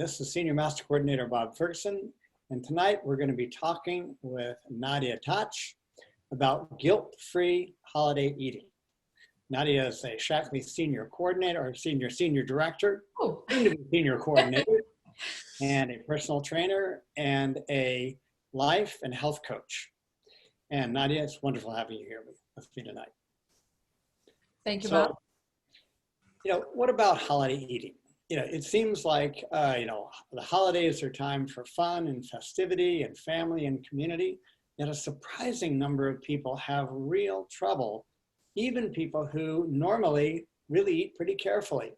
This is Senior Master Coordinator Bob Ferguson, and tonight we're going to be talking with Nadia Toch about guilt-free holiday eating. Nadia is a Shaklee Senior Coordinator, or Senior Director, soon to be Senior Coordinator, and a personal trainer, and a life and health coach. And Nadia, it's wonderful having you here with me tonight. Thank you, Bob. What about holiday eating? It seems like, the holidays are time for fun and festivity and family and community, yet a surprising number of people have real trouble. Even people who normally really eat pretty carefully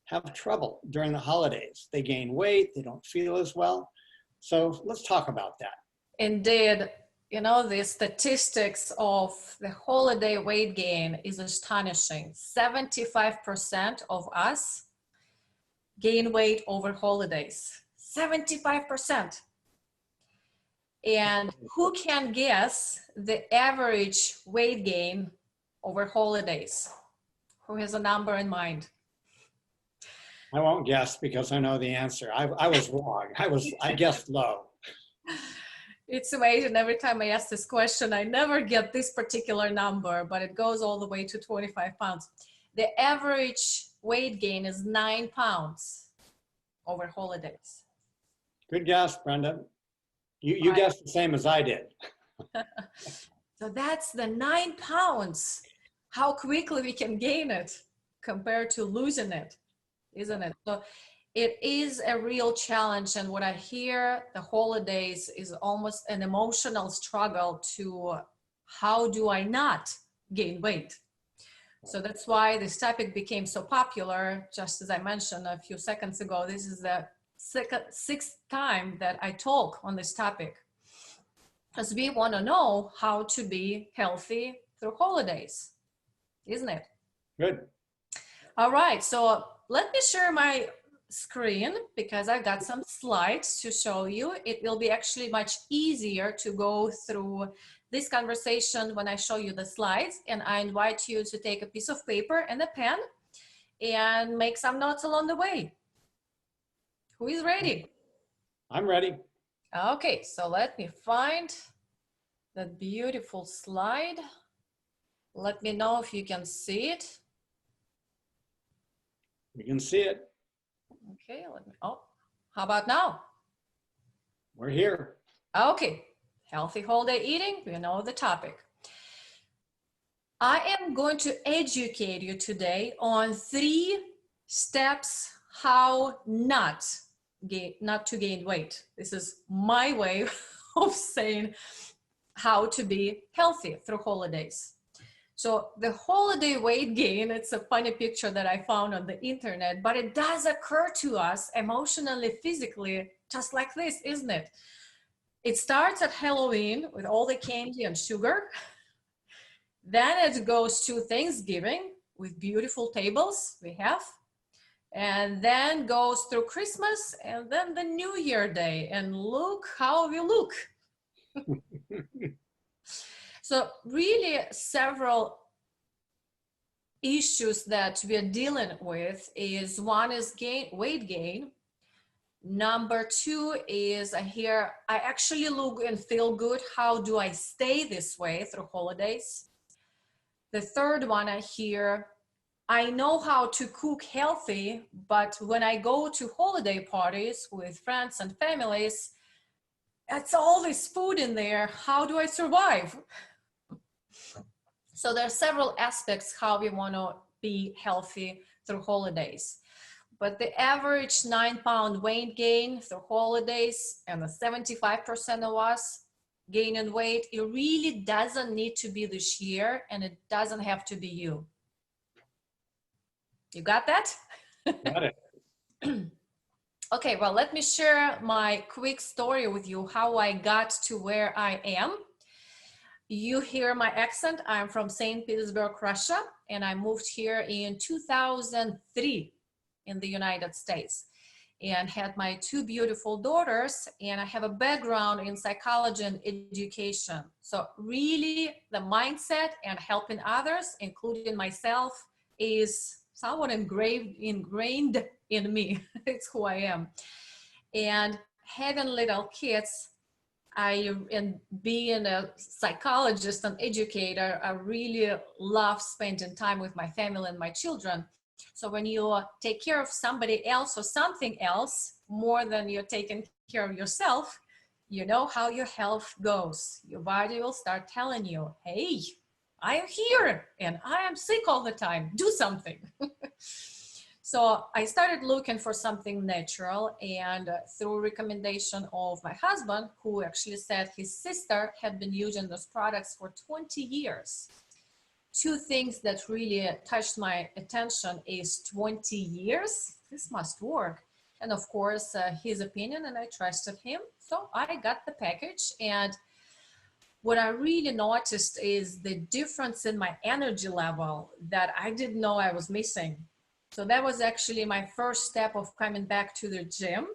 have trouble during the holidays. They gain weight, they don't feel as well. So let's talk about that. Indeed, the statistics of the holiday weight gain is astonishing. 75% of us gain weight over holidays. 75%. And who can guess the average weight gain over holidays? Who has a number in mind? I won't guess because I know the answer. I was wrong. I guessed low. It's amazing. Every time I ask this question, I never get this particular number, but it goes all the way to 25 pounds. The average weight gain is 9 pounds over holidays. Good guess, Brenda. You guessed the same as I did. So that's the 9 pounds. How quickly we can gain it compared to losing it, isn't it? So it is a real challenge. And what I hear the holidays is almost an emotional struggle to how do I not gain weight? So that's why this topic became so popular. Just as I mentioned a few seconds ago, this is the sixth time that I talk on this topic, because we want to know how to be healthy through holidays, isn't it? Good. All right, so let me share my screen because I've got some slides to show you. It will be actually much easier to go through this conversation when I show you the slides, and I invite you to take a piece of paper and a pen and make some notes along the way. Who is ready? I'm ready. Okay, so let me find that beautiful slide. Let me know if you can see it. We can see it. Okay, how about now? We're here. Okay, healthy holiday eating, we know the topic. I am going to educate you today on 3 steps how not to gain weight. This is my way of saying how to be healthy through holidays. So the holiday weight gain, it's a funny picture that I found on the internet, but it does occur to us emotionally, physically, just like this, isn't it? It starts at Halloween with all the candy and sugar. Then it goes to Thanksgiving with beautiful tables we have. And then goes through Christmas and then the New Year Day. And look how we look. So really several issues that we are dealing with is, one is weight gain. Number 2 is I actually look and feel good. How do I stay this way through holidays? The third one I hear, I know how to cook healthy, but when I go to holiday parties with friends and families, it's all this food in there. How do I survive? So there are several aspects how we want to be healthy through holidays. But the average 9-pound weight gain through holidays, and the 75% of us gaining weight, it really doesn't need to be this year, and it doesn't have to be you. You got that? Got it. Okay, well, let me share my quick story with you, how I got to where I am. You hear my accent. I'm from St. Petersburg, Russia, and I moved here in 2003 in the United States and had my 2 beautiful daughters, and I have a background in psychology and education. So really the mindset and helping others, including myself, is somewhat ingrained in me. It's who I am. And having little kids, and being a psychologist and educator, I really love spending time with my family and my children. So when you take care of somebody else or something else more than you're taking care of yourself, you know how your health goes. Your body will start telling you, hey, I am here and I am sick all the time. Do something. So I started looking for something natural, and through recommendation of my husband, who actually said his sister had been using those products for 20 years. Two things that really touched my attention is 20 years, this must work. And of course, his opinion, and I trusted him. So I got the package, and what I really noticed is the difference in my energy level that I didn't know I was missing. So that was actually my first step of coming back to the gym.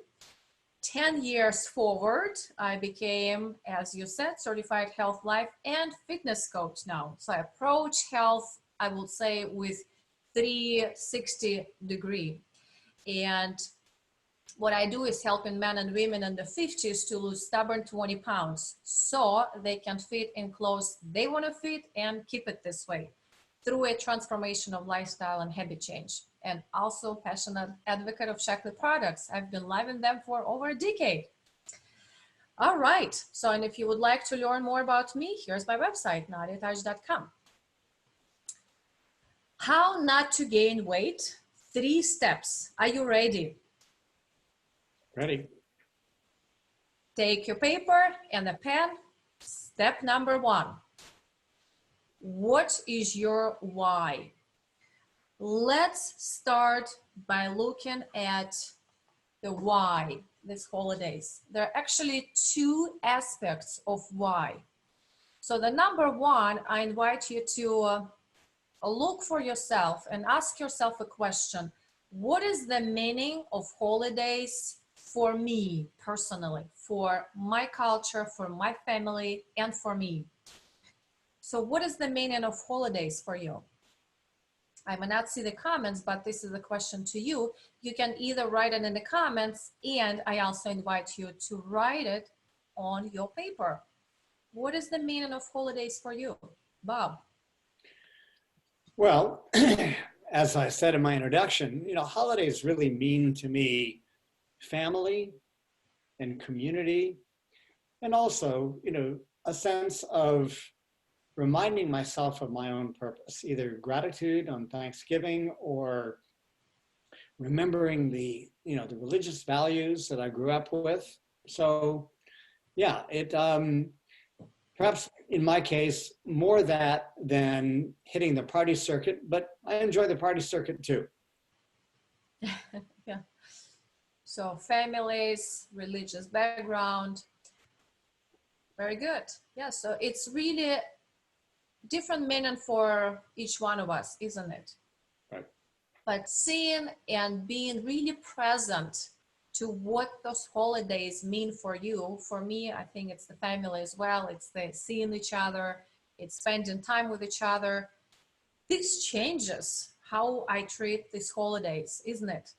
10 years forward, I became, as you said, certified health, life, and fitness coach now. So I approach health, I would say, with 360 degree. And what I do is helping men and women in the 50s to lose stubborn 20 pounds so they can fit in clothes they want to fit and keep it this way through a transformation of lifestyle and habit change. And also passionate advocate of Shaklee products. I've been loving them for over a decade. All right, so and if you would like to learn more about me, here's my website, nadiatouch.com. How not to gain weight, 3 steps. Are you ready? Ready? Take your paper and a pen. Step number 1. What is your why? Let's start by looking at the why this holidays. There are actually 2 aspects of why. So the number 1, I invite you to look for yourself and ask yourself a question. What is the meaning of holidays for me personally, for my culture, for my family, and for me? So what is the meaning of holidays for you? I may not see the comments, but this is a question to you. You can either write it in the comments, and I also invite you to write it on your paper. What is the meaning of holidays for you, Bob? Well, as I said in my introduction, holidays really mean to me family and community, and also, a sense of reminding myself of my own purpose, either gratitude on Thanksgiving or remembering the religious values that I grew up with. So yeah, it perhaps in my case, more that than hitting the party circuit, but I enjoy the party circuit too. Yeah. So families, religious background, very good. Yeah, so it's really different meaning for each one of us, isn't it? Right. But seeing and being really present to what those holidays mean for you. For me, I think it's the family as well. It's the seeing each other, it's spending time with each other. This changes how I treat these holidays, isn't it?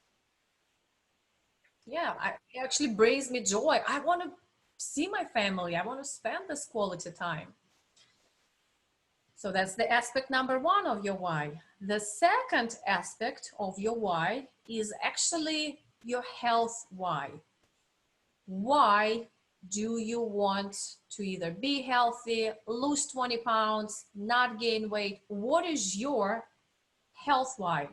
Yeah, it actually brings me joy. I want to see my family. I want to spend this quality time. So that's the aspect number 1 of your why. The second aspect of your why is actually your health why. Why do you want to either be healthy, lose 20 pounds, not gain weight? What is your health why?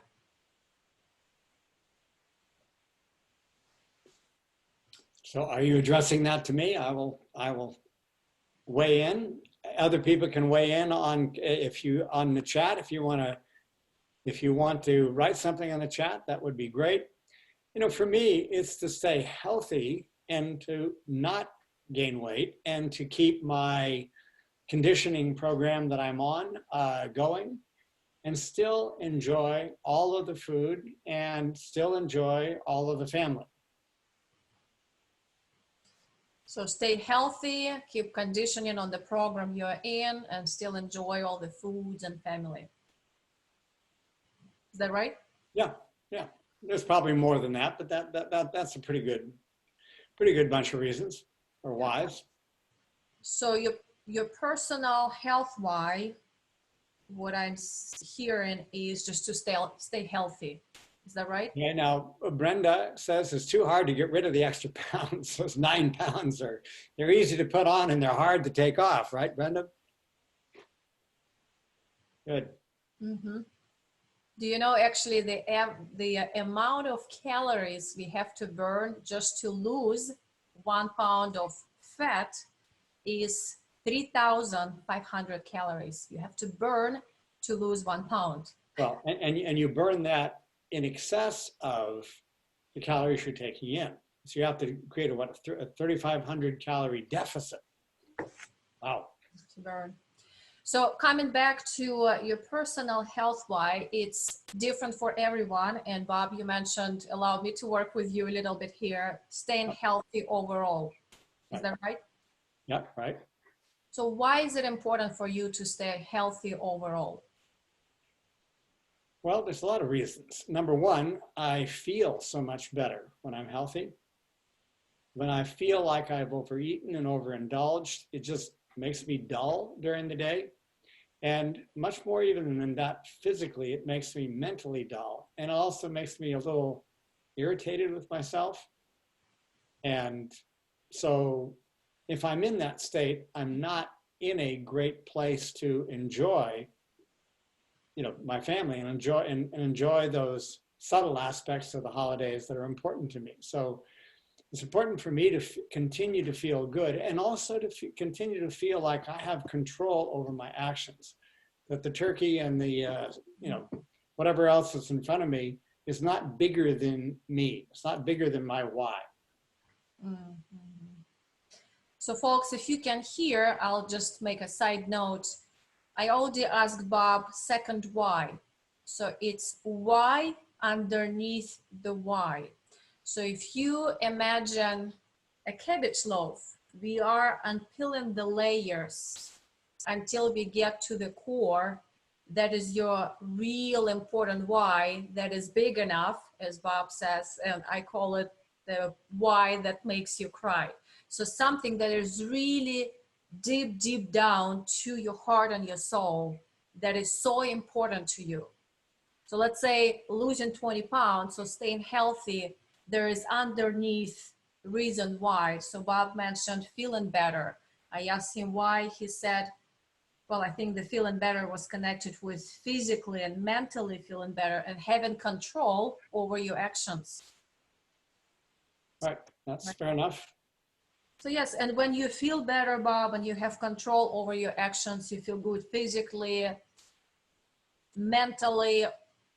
So are you addressing that to me? I will weigh in. Other people can weigh in on on the chat if you want to write something on the chat, that would be great. For me, it's to stay healthy and to not gain weight and to keep my conditioning program that I'm on going and still enjoy all of the food and still enjoy all of the family. So stay healthy, keep conditioning on the program you're in, and still enjoy all the foods and family. Is that right? Yeah, yeah. There's probably more than that, but that's a pretty good pretty good bunch of reasons or whys. So your personal health why, what I'm hearing is just to stay healthy. Is that right? Yeah, now Brenda says it's too hard to get rid of the extra pounds. Those 9 pounds they're easy to put on and they're hard to take off, right, Brenda? Good. Mm-hmm. Do you know actually the amount of calories we have to burn just to lose 1 pound of fat is 3,500 calories. You have to burn to lose 1 pound. Well, and you burn that in excess of the calories you're taking in. So you have to create a 3,500 calorie deficit. Wow. To burn. So coming back to your personal health why, it's different for everyone. And Bob, you mentioned, allow me to work with you a little bit here, staying healthy overall. Is that right? Yeah, right. So why is it important for you to stay healthy overall? Well, there's a lot of reasons. Number one, I feel so much better when I'm healthy. When I feel like I've overeaten and overindulged, it just makes me dull during the day. And much more even than that physically, it makes me mentally dull. And it also makes me a little irritated with myself. And so if I'm in that state, I'm not in a great place to enjoy, my family and enjoy those subtle aspects of the holidays that are important to me. So it's important for me to continue to feel good and also to continue to feel like I have control over my actions, that the turkey and the, whatever else is in front of me is not bigger than me. It's not bigger than my why. Mm-hmm. So folks, if you can hear, I'll just make a side note. I already asked Bob second why. So it's why underneath the why. So if you imagine a cabbage loaf, we are unpeeling the layers until we get to the core. That is your real important why, that is big enough, as Bob says, and I call it the why that makes you cry. So something that is really deep, deep down to your heart and your soul that is so important to you. So let's say losing 20 pounds, so staying healthy, there is underneath reason why. So Bob mentioned feeling better. I asked him why. He said, well, I think the feeling better was connected with physically and mentally feeling better and having control over your actions. Right, that's fair enough. So yes, and when you feel better, Bob, and you have control over your actions, you feel good physically, mentally.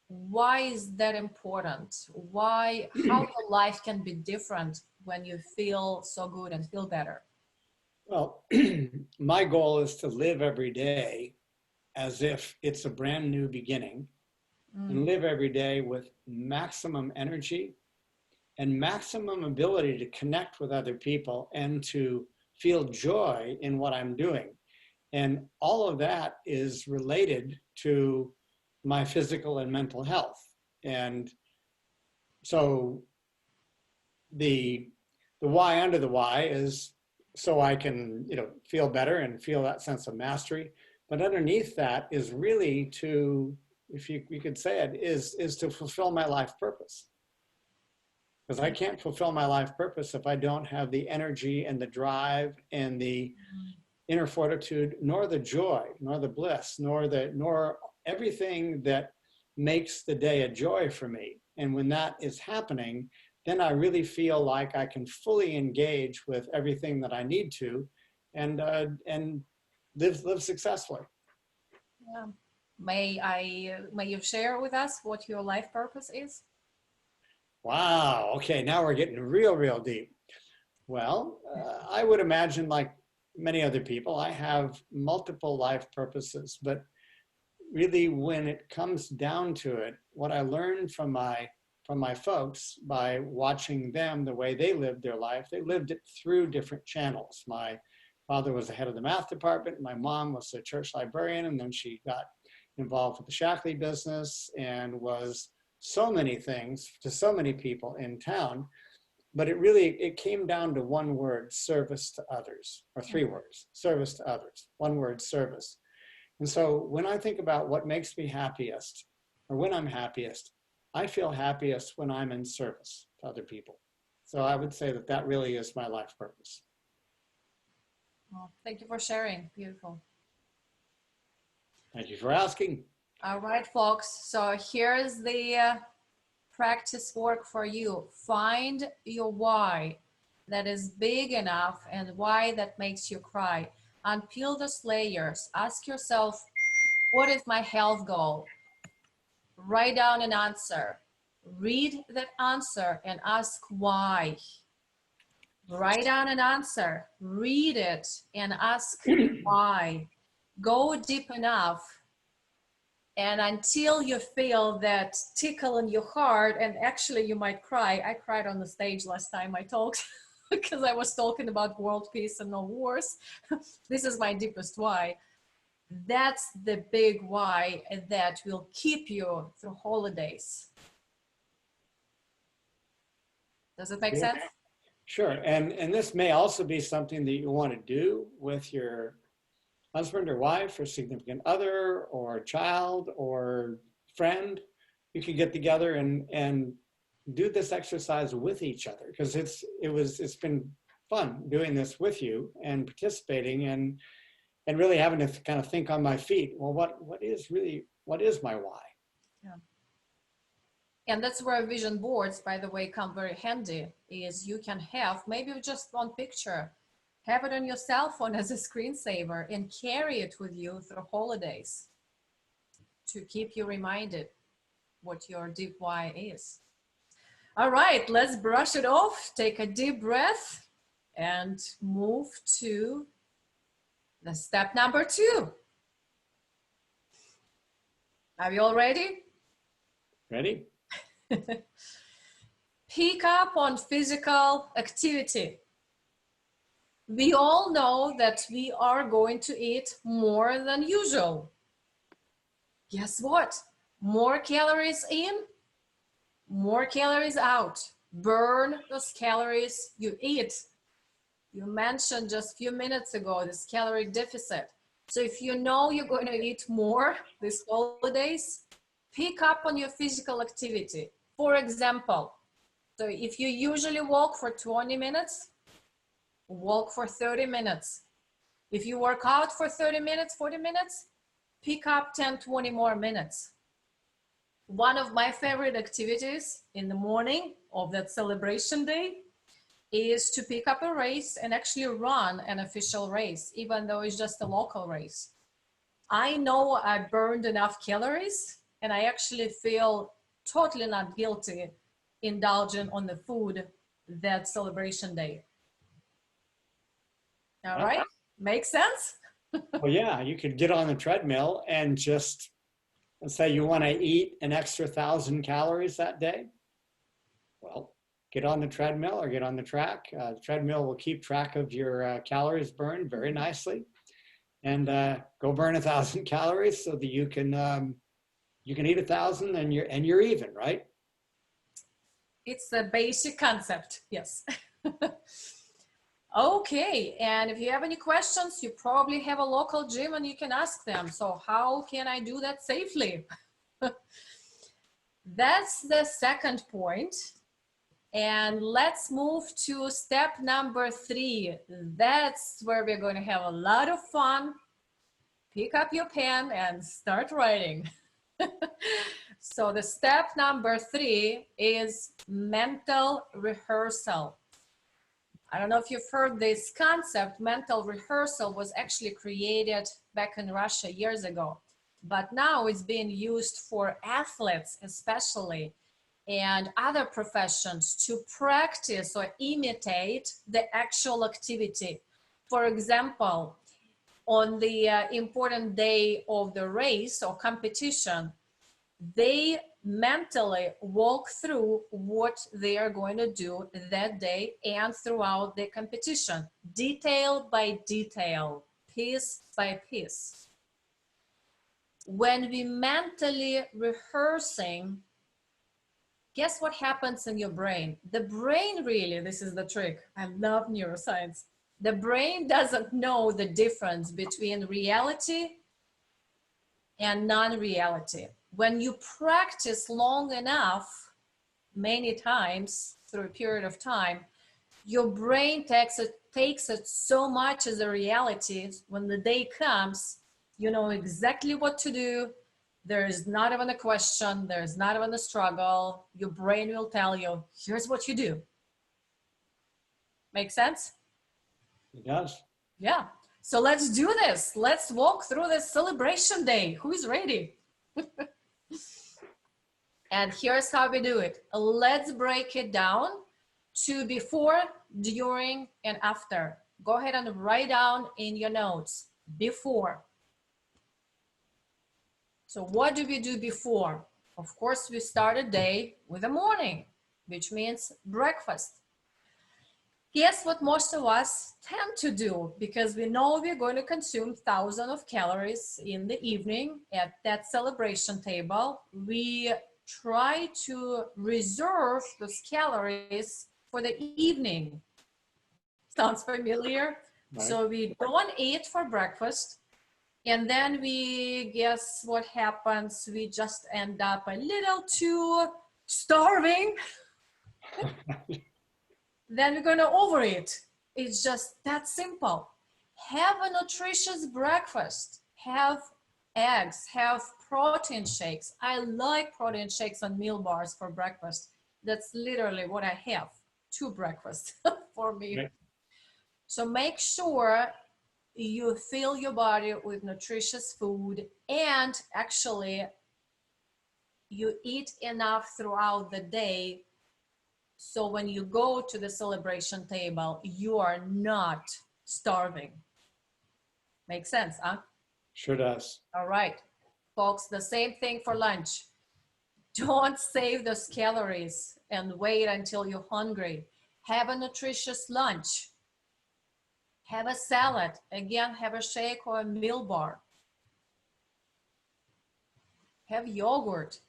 Why is that important? Why, how your life can be different when you feel so good and feel better? Well, my goal is to live every day as if it's a brand new beginning and live every day with maximum energy and maximum ability to connect with other people and to feel joy in what I'm doing. And all of that is related to my physical and mental health. And so the why under the why is so I can, feel better and feel that sense of mastery. But underneath that is really to, if you could say it, is to fulfill my life purpose. Because I can't fulfill my life purpose if I don't have the energy and the drive and the inner fortitude, nor the joy, nor the bliss, nor everything that makes the day a joy for me. And when that is happening, then I really feel like I can fully engage with everything that I need to, and live successfully. Yeah. May you share with us what your life purpose is? Wow. Okay, now we're getting real deep. Well, I would imagine, like many other people, I have multiple life purposes, but really when it comes down to it, what I learned from my folks by watching them, the way they lived their life, they lived it through different channels. My father was the head of the math department. My mom was a church librarian, and then she got involved with the Shaklee business and was so many things to so many people in town. but it came down to one word: service to others, or three words: service to others. One word: service. And so when I think about what makes me happiest, or when I'm happiest, I feel happiest when I'm in service to other people. So I would say that that really is my life purpose. Well, thank you for sharing. Beautiful. Thank you for asking. All right, folks. So here's the practice work for you. Find your why that is big enough and why that makes you cry. Unpeel those layers. Ask yourself, what is my health goal? Write down an answer. Read that answer and ask why. Write down an answer, read it, and ask why. Go deep enough, and until you feel that tickle in your heart, and actually you might cry. I cried on the stage last time I talked because I was talking about world peace and no wars. This is my deepest why. That's the big why that will keep you through holidays. Does it make sense? Sure. And this may also be something that you want to do with your husband or wife or significant other or child or friend. You could get together and do this exercise with each other, because it's been fun doing this with you and participating and really having to kind of think on my feet. Well, what is my why? Yeah. And that's where vision boards, by the way, come very handy. Is you can have maybe just one picture, have it on your cell phone as a screensaver, and carry it with you through holidays to keep you reminded what your deep why is. All right, let's brush it off. Take a deep breath and move to the step number 2. Are you all ready? Ready? Pick up on physical activity. We all know that we are going to eat more than usual. Guess what? More calories in, more calories out. Burn those calories you eat. You mentioned just a few minutes ago this calorie deficit. So if you know you're going to eat more these holidays, pick up on your physical activity. For example, so if you usually walk for 20 minutes, walk for 30 minutes. If you work out for 30 minutes, 40 minutes, pick up 10, 20 more minutes. One of my favorite activities in the morning of that celebration day is to pick up a race and actually run an official race, even though it's just a local race. I know I burned enough calories and I actually feel totally not guilty indulging on the food that celebration day. All right, makes sense? Well, yeah, you could get on the treadmill and just, let's say you want to eat an extra 1,000 calories that day. Well, get on the treadmill or get on the track. The treadmill will keep track of your calories burned very nicely, and go burn 1,000 calories so that you can eat 1,000 and you're even, right? It's a basic concept, yes. Okay, and if you have any questions, you probably have a local gym and you can ask them. So how can I do that safely? That's the second point. And let's move to step number 3. That's where we're going to have a lot of fun. Pick up your pen and start writing. So the step number 3 is mental rehearsal. I don't know if you've heard this concept. Mental rehearsal was actually created back in Russia years ago, but now it's being used for athletes especially and other professions to practice or imitate the actual activity. For example, on the important day of the race or competition, they mentally walk through what they are going to do that day and throughout the competition, detail by detail, piece by piece. When we mentally rehearsing guess what happens in your brain? The brain really, this is the trick. I love neuroscience. The brain doesn't know the difference between reality and non-reality. When you practice long enough, many times through a period of time, your brain takes it so much as a reality. When the day comes, you know exactly what to do. There's not even a question. There's not even a struggle. Your brain will tell you, here's what you do. Make sense? It does. Yeah. So let's do this. Let's walk through this celebration day. Who's ready? And here's how we do it. Let's break it down to before, during, and after. Go ahead and write down in your notes, before. So what do we do before? Of course, we start a day with the morning, which means breakfast. Guess what most of us tend to do, because we know we're going to consume thousands of calories in the evening at that celebration table. We try to reserve those calories for the evening. Sounds familiar? Right. So we don't eat for breakfast. And then we, guess what happens? We just end up a little too starving. Then we're gonna overeat. It's just that simple. Have a nutritious breakfast. Have eggs, have protein shakes. I like protein shakes and meal bars for breakfast. That's literally what I have, 2 breakfasts for me. Right. So make sure you fill your body with nutritious food, and actually you eat enough throughout the day. So when you go to the celebration table, you are not starving. Makes sense, huh? Sure does. All right, folks, the same thing for lunch. Don't save those calories and wait until you're hungry. Have a nutritious lunch. Have a salad. Again, have a shake or a meal bar. Have yogurt.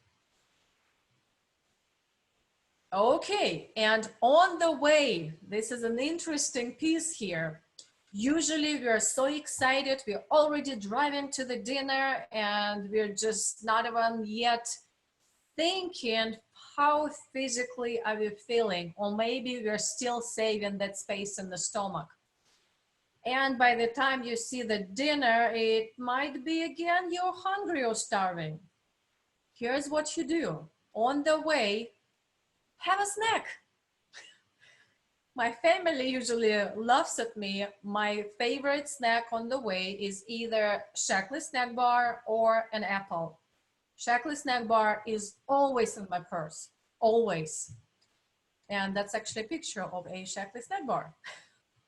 Okay, and on the way, this is an interesting piece here. Usually we are so excited, we're already driving to the dinner and we're just not even yet thinking how physically are we feeling, or maybe we're still saving that space in the stomach. And by the time you see the dinner, it might be again, you're hungry or starving. Here's what you do. On the way, have a snack. My family usually laughs at me. My favorite snack on the way is either Shaklee snack bar or an apple. Shaklee snack bar is always in my purse, always. And that's actually a picture of a Shaklee snack bar.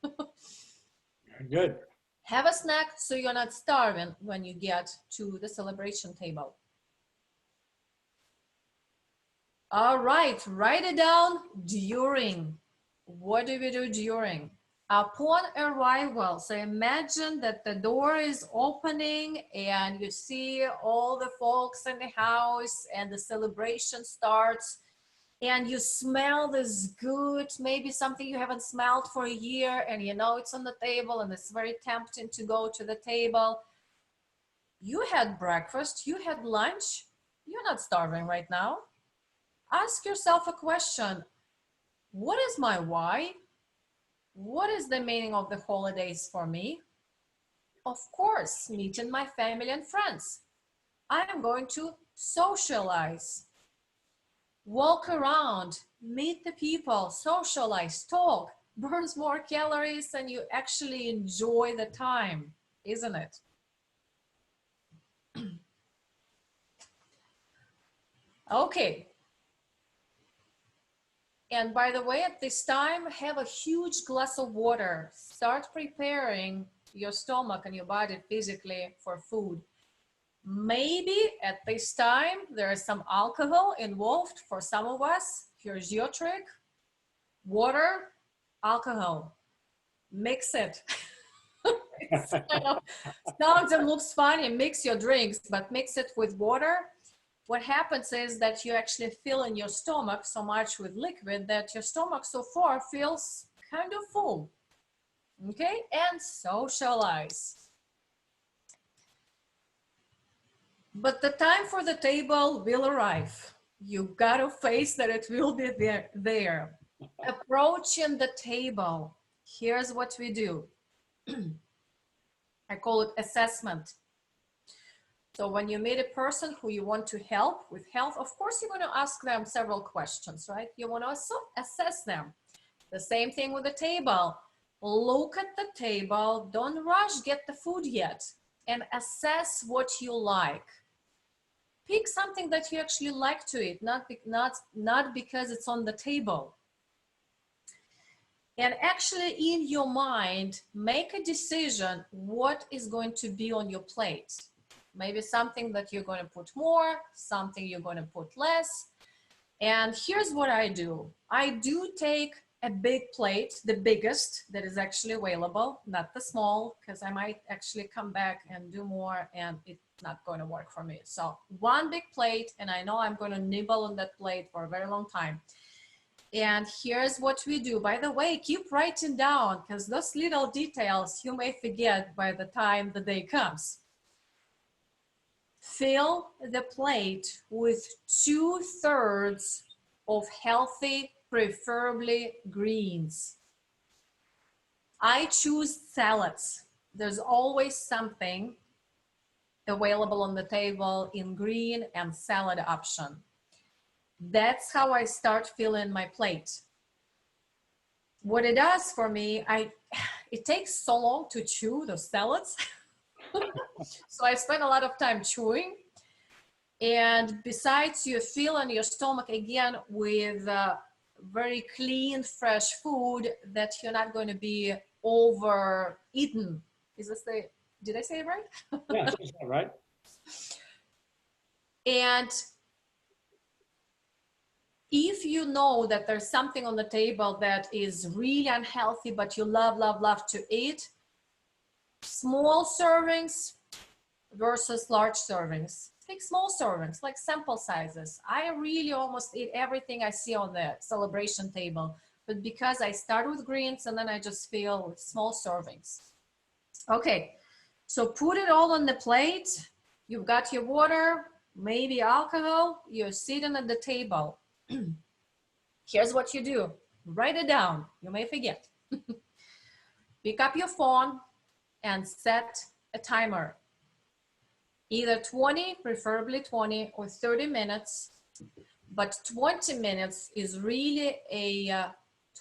Very good. Have a snack so you're not starving when you get to the celebration table. All right, write it down. During. What do we do during? Upon arrival, so imagine that the door is opening and you see all the folks in the house and the celebration starts, and you smell this good, maybe something you haven't smelled for a year, and you know it's on the table and it's very tempting to go to the table. You had breakfast, you had lunch, you're not starving right now. Ask yourself a question. What is my why? What is the meaning of the holidays for me? Of course, meeting my family and friends. I am going to socialize, walk around, meet the people, socialize, talk, burns more calories and you actually enjoy the time, isn't it? Okay. And by the way, at this time, have a huge glass of water. Start preparing your stomach and your body physically for food. Maybe at this time, there is some alcohol involved for some of us. Here's your trick. Water, alcohol. Mix it. Sounds and looks funny. Mix your drinks, but mix it with water. what happens is that you actually fill in your stomach so much with liquid that your stomach so far feels kind of full. Okay, and socialize. But the time for the table will arrive. You gotta face that it will be there. Approaching the table. Here's what we do. I call it assessment. So when you meet a person who you want to help with health, of course, you're going to ask them several questions, right? You want to assess them. The same thing with the table. Look at the table. Don't rush, get the food yet, and assess what you like. Pick something that you actually like to eat, not because it's on the table. And actually in your mind, make a decision what is going to be on your plate. Maybe something that you're going to put more, something you're going to put less. And here's what I do. I do take a big plate, the biggest that is actually available, not the small, because I might actually come back and do more and it's not going to work for me. So one big plate, and I know I'm going to nibble on that plate for a very long time. And here's what we do. By the way, keep writing down, because those little details you may forget by the time the day comes. Fill the plate with 2/3 of healthy, preferably greens. I choose salads. There's always something available on the table in green and salad option. That's how I start filling my plate. What it does for me, it takes so long to chew those salads. So I spend a lot of time chewing. And besides, you feel in your stomach again with very clean, fresh food that you're not going to be overeaten. Did I say it right? Yeah, that's right. And if you know that there's something on the table that is really unhealthy, but you love, love, love to eat, small servings versus large servings. Take small servings, like sample sizes. I really almost eat everything I see on the celebration table, but because I start with greens and then I just fill with small servings. Okay, so put it all on the plate. You've got your water, maybe alcohol, you're sitting at the table. Here's what you do. Write it down. You may forget. Pick up your phone and set a timer. Either 20, preferably 20, or 30 minutes. But 20 minutes is really a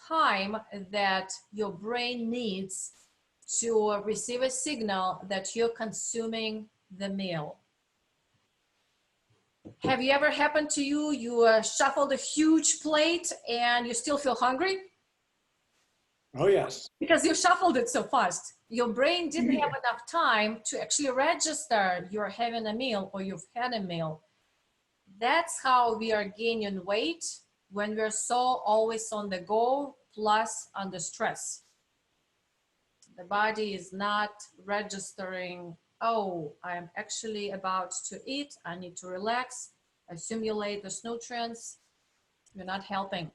time that your brain needs to receive a signal that you're consuming the meal. Have you ever happened to you, you shuffled a huge plate and you still feel hungry? Oh, yes. Because you shuffled it so fast. Your brain didn't have enough time to actually register you're having a meal or you've had a meal. That's how we are gaining weight when we're so always on the go, plus under stress. The body is not registering, oh, I'm actually about to eat, I need to relax, assimilate those nutrients. You're not helping.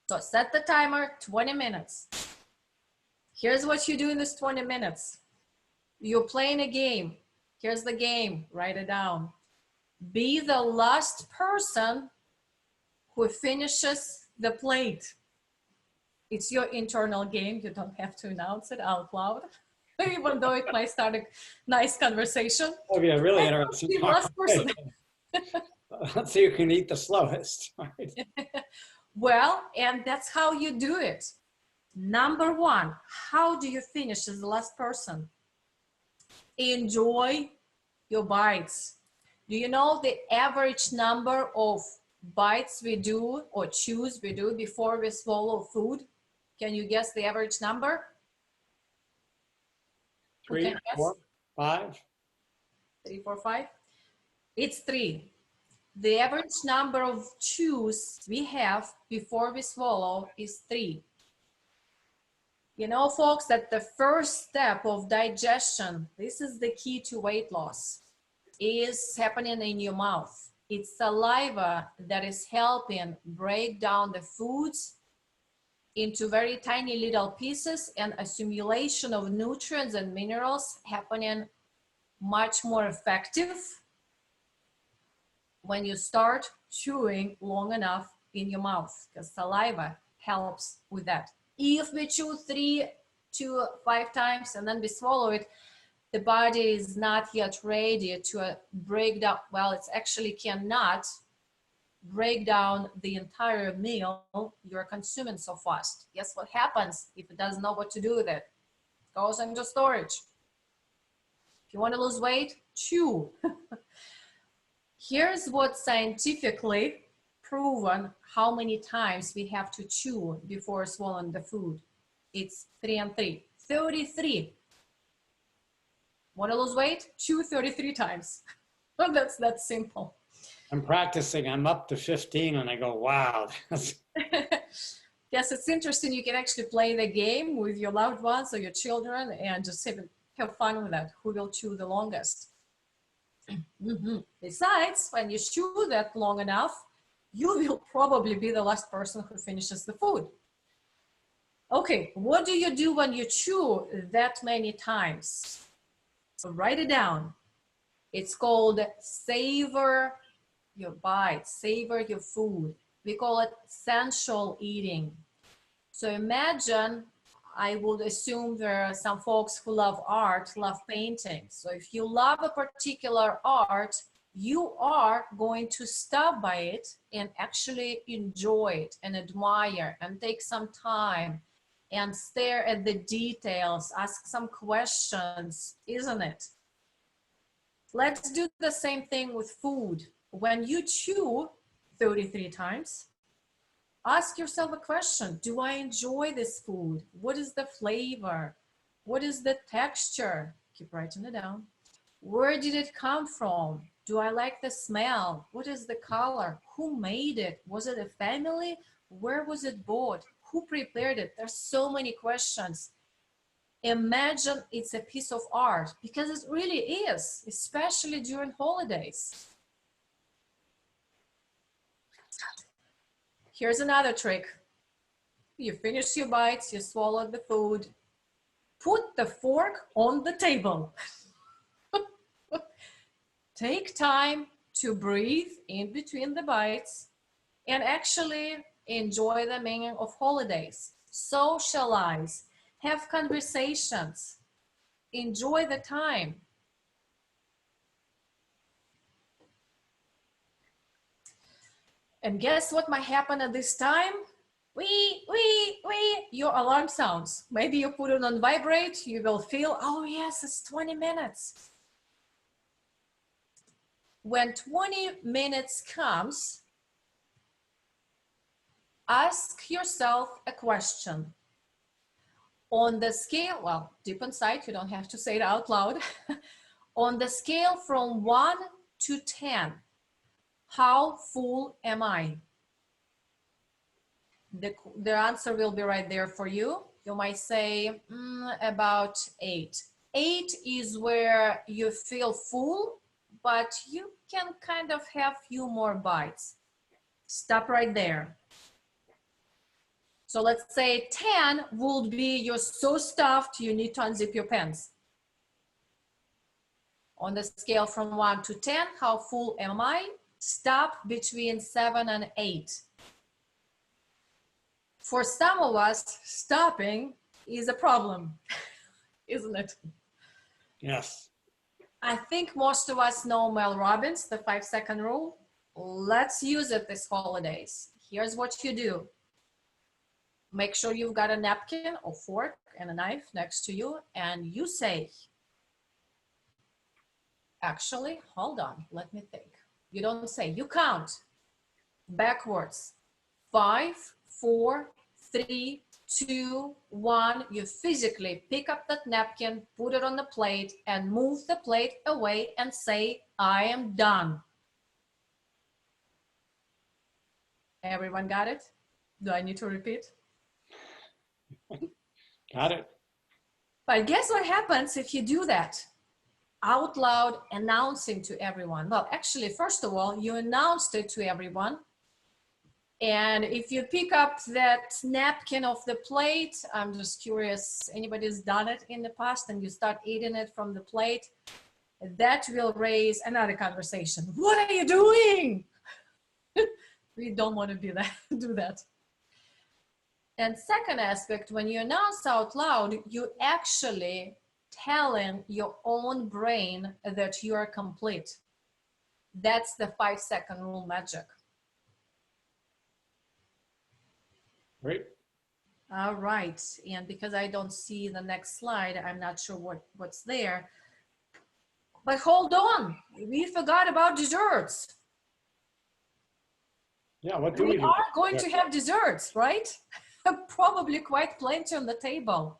So set the timer, 20 minutes. Here's what you do in this 20 minutes. You're playing a game. Here's the game, write it down. Be the last person who finishes the plate. It's your internal game. You don't have to announce it out loud, even though it might start a nice conversation. Oh, yeah, really interesting. Last person. Let's see who can eat the slowest. Right? Well, and that's how you do it. Number one, how do you finish as the last person? Enjoy your bites. Do you know the average number of bites we do or chews we do before we swallow food? Can you guess the average number? 3, 4, 5. 3, 4, 5. It's 3. The average number of chews we have before we swallow is 3. You know, folks, that the first step of digestion, this is the key to weight loss, is happening in your mouth. It's saliva that is helping break down the foods into very tiny little pieces, and accumulation of nutrients and minerals happening much more effective when you start chewing long enough in your mouth, because saliva helps with that. If we chew 3 to 5 times and then we swallow it, the body is not yet ready to break down. Well, it actually cannot break down the entire meal you're consuming so fast. Guess what happens if it doesn't know what to do with it? It goes into storage. If you want to lose weight, chew. Here's what scientifically proven how many times we have to chew before swallowing the food. It's 3 and 3. 33. Want to lose weight? Chew 33 times. That's that simple. I'm practicing. I'm up to 15 and I go, wow. Yes, it's interesting. You can actually play the game with your loved ones or your children and just have fun with that. Who will chew the longest? Besides, when you chew that long enough, you will probably be the last person who finishes the food. Okay, what do you do when you chew that many times? So write it down. It's called savor your bite, savor your food. We call it sensual eating. So imagine, I would assume there are some folks who love art, love painting. So if you love a particular art, you are going to stop by it and actually enjoy it and admire and take some time and stare at the details, ask some questions, isn't it? Let's do the same thing with food. When you chew 33 times, ask yourself a question. Do I enjoy this food? What is the flavor? What is the texture? Keep writing it down. Where did it come from? Do I like the smell? What is the color? Who made it? Was it a family? Where was it bought? Who prepared it? There's so many questions. Imagine it's a piece of art, because it really is, especially during holidays. Here's another trick. You finish your bites, you swallow the food, put the fork on the table. Take time to breathe in between the bites and actually enjoy the meaning of holidays. Socialize, have conversations, enjoy the time. And guess what might happen at this time? Your alarm sounds. Maybe you put it on vibrate, you will feel, oh yes, it's 20 minutes. When 20 minutes comes, ask yourself a question. On the scale, well, deep inside, you don't have to say it out loud. On the scale from 1 to 10, how full am I? The answer will be right there for you. You might say about 8. 8 is where you feel full, but you can kind of have few more bites. Stop right there. So let's say 10 would be you're so stuffed you need to unzip your pants. On the scale from 1 to 10, how full am I? Stop between 7 and 8. For some of us, stopping is a problem, isn't it? Yes. I think most of us know Mel Robbins, the 5-second rule. Let's use it this holidays. Here's what you do. Make sure you've got a napkin or fork and a knife next to you, and you say, actually, hold on, let me think. You don't say, you count backwards. 5, 4, 3, 2, 1. You physically pick up that napkin, put it on the plate, and move the plate away and say, I am done. Everyone got it? Do I need to repeat? Got it. But guess what happens if you do that? out loud announcing to everyone. Well, actually, first of all, you announced it to everyone. And if you pick up that napkin off the plate, I'm just curious, anybody's done it in the past and you start eating it from the plate, that will raise another conversation. What are you doing? We don't want to do that. And second aspect, when you announce out loud, you actually telling your own brain that you are complete. That's the 5-second rule magic. Great. All right, and because I don't see the next slide, I'm not sure what's there. But hold on, we forgot about desserts. Yeah, what do we do? We are going to have desserts, right? Probably quite plenty on the table.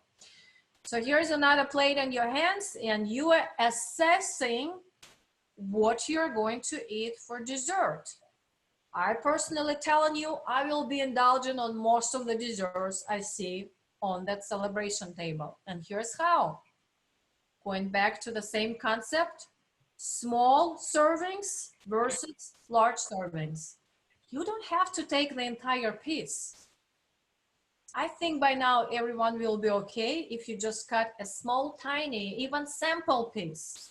So here's another plate in your hands, and you are assessing what you're going to eat for dessert. I personally telling you, I will be indulging on most of the desserts I see on that celebration table. And here's how. Going back to the same concept, small servings versus large servings. You don't have to take the entire piece. I think by now everyone will be okay if you just cut a small, tiny, even sample piece,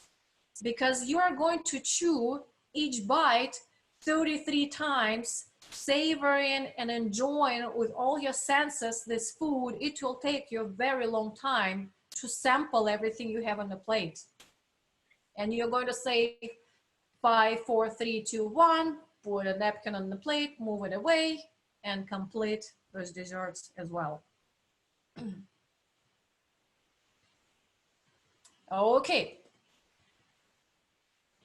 because you are going to chew each bite 33 times, savoring and enjoying with all your senses this food. It will take you a very long time to sample everything you have on the plate. And you're going to say 5, 4, 3, 2, 1, put a napkin on the plate, move it away, and complete those desserts as well. Okay,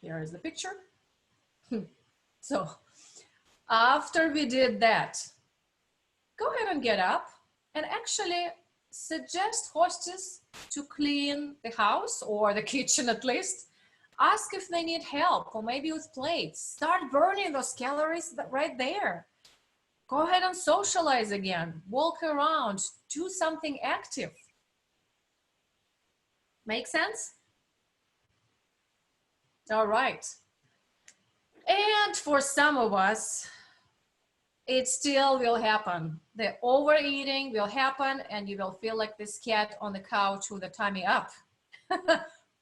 here is the picture. So after we did that, go ahead and get up and actually suggest hostess to clean the house or the kitchen at least. Ask if they need help or maybe with plates. Start burning those calories right there. Go ahead and socialize again. Walk around, do something active. Make sense? All right. And for some of us, it still will happen. The overeating will happen and you will feel like this cat on the couch with the tummy up.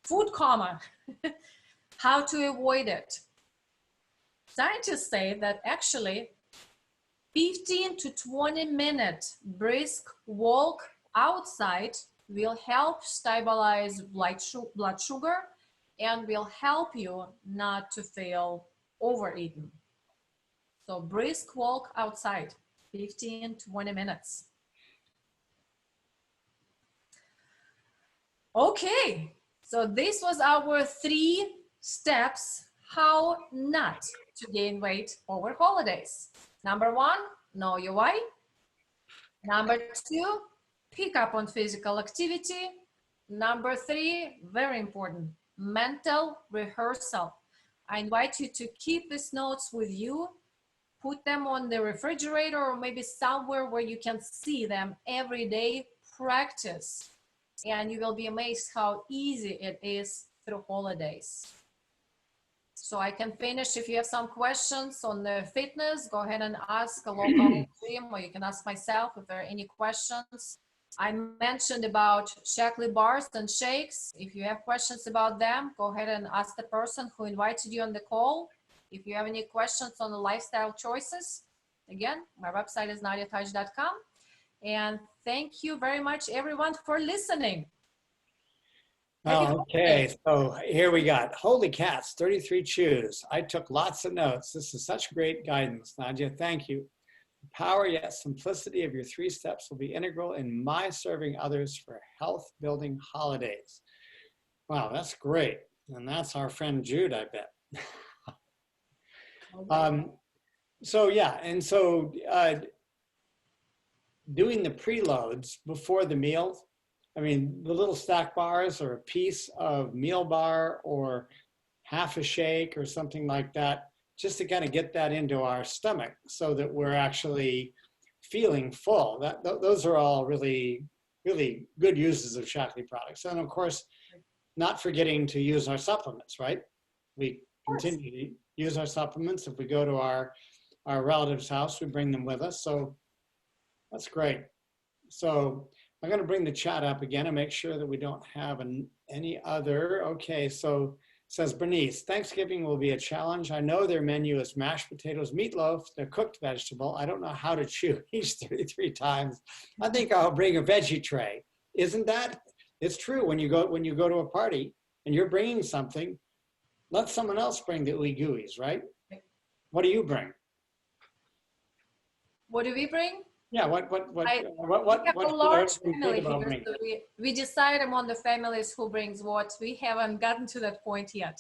Food coma. How to avoid it? Scientists say that actually 15 to 20 minute brisk walk outside will help stabilize blood sugar and will help you not to feel overeaten. So brisk walk outside, 15 to 20 minutes. Okay, so this was our 3 steps how not to gain weight over holidays. Number 1, know your why. Number 2, pick up on physical activity. Number 3, very important, mental rehearsal. I invite you to keep these notes with you, put them on the refrigerator or maybe somewhere where you can see them every day, practice, and you will be amazed how easy it is through holidays. So I can finish. If you have some questions on the fitness, go ahead and ask a local gym, or you can ask myself if there are any questions. I mentioned about Shaklee bars and shakes. If you have questions about them, go ahead and ask the person who invited you on the call. If you have any questions on the lifestyle choices, again, my website is nadiatouch.com. And thank you very much, everyone, for listening. Okay, so here we got, holy cats, 33 chews. I took lots of notes. This is such great guidance, Nadia. Thank you. The power yet simplicity of your 3 steps will be integral in my serving others for health-building holidays. Wow, that's great. And that's our friend Jude, I bet. So yeah, and so doing the preloads before the meals, I mean, the little snack bars or a piece of meal bar or half a shake or something like that, just to kind of get that into our stomach so that we're actually feeling full. Those are all really, really good uses of Shaklee products. And of course, not forgetting to use our supplements, right? We course. continue to use our supplements. If we go to our relative's house, we bring them with us. So that's great. So I'm going to bring the chat up again and make sure that we don't have any other. Okay, so says Bernice, Thanksgiving will be a challenge. I know their menu is mashed potatoes, meatloaf, the cooked vegetable. I don't know how to chew each 33 times. I think I'll bring a veggie tray. Isn't that? It's true. When you go to a party and you're bringing something, let someone else bring the ooey gooeys, right? What do you bring? What do we bring? Yeah, We have a large family here, so we decide among the families who brings what. We haven't gotten to that point yet.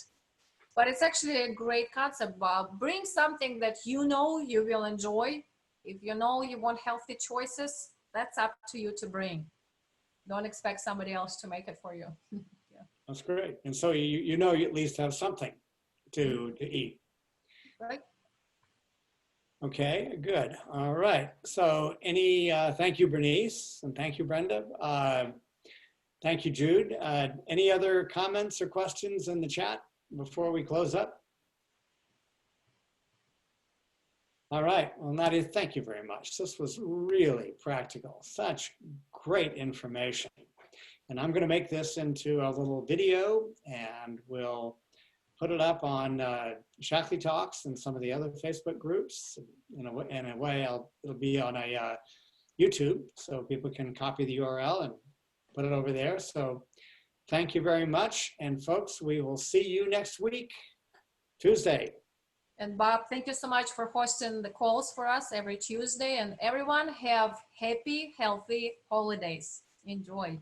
But it's actually a great concept, Bob. Bring something that you know you will enjoy. If you know you want healthy choices, that's up to you to bring. Don't expect somebody else to make it for you. Yeah. That's great. And so you know you at least have something to eat. Right. Okay, good. All right. So thank you, Bernice, and thank you, Brenda. Thank you, Jude. Any other comments or questions in the chat before we close up? All right. Well, Nadia, thank you very much. This was really practical. Such great information. And I'm going to make this into a little video, and we'll put it up on Shaklee Talks and some of the other Facebook groups. In a way, it'll be on a YouTube, so people can copy the URL and put it over there. So thank you very much. And folks, we will see you next week, Tuesday. And Bob, thank you so much for hosting the calls for us every Tuesday. And everyone have happy, healthy holidays. Enjoy.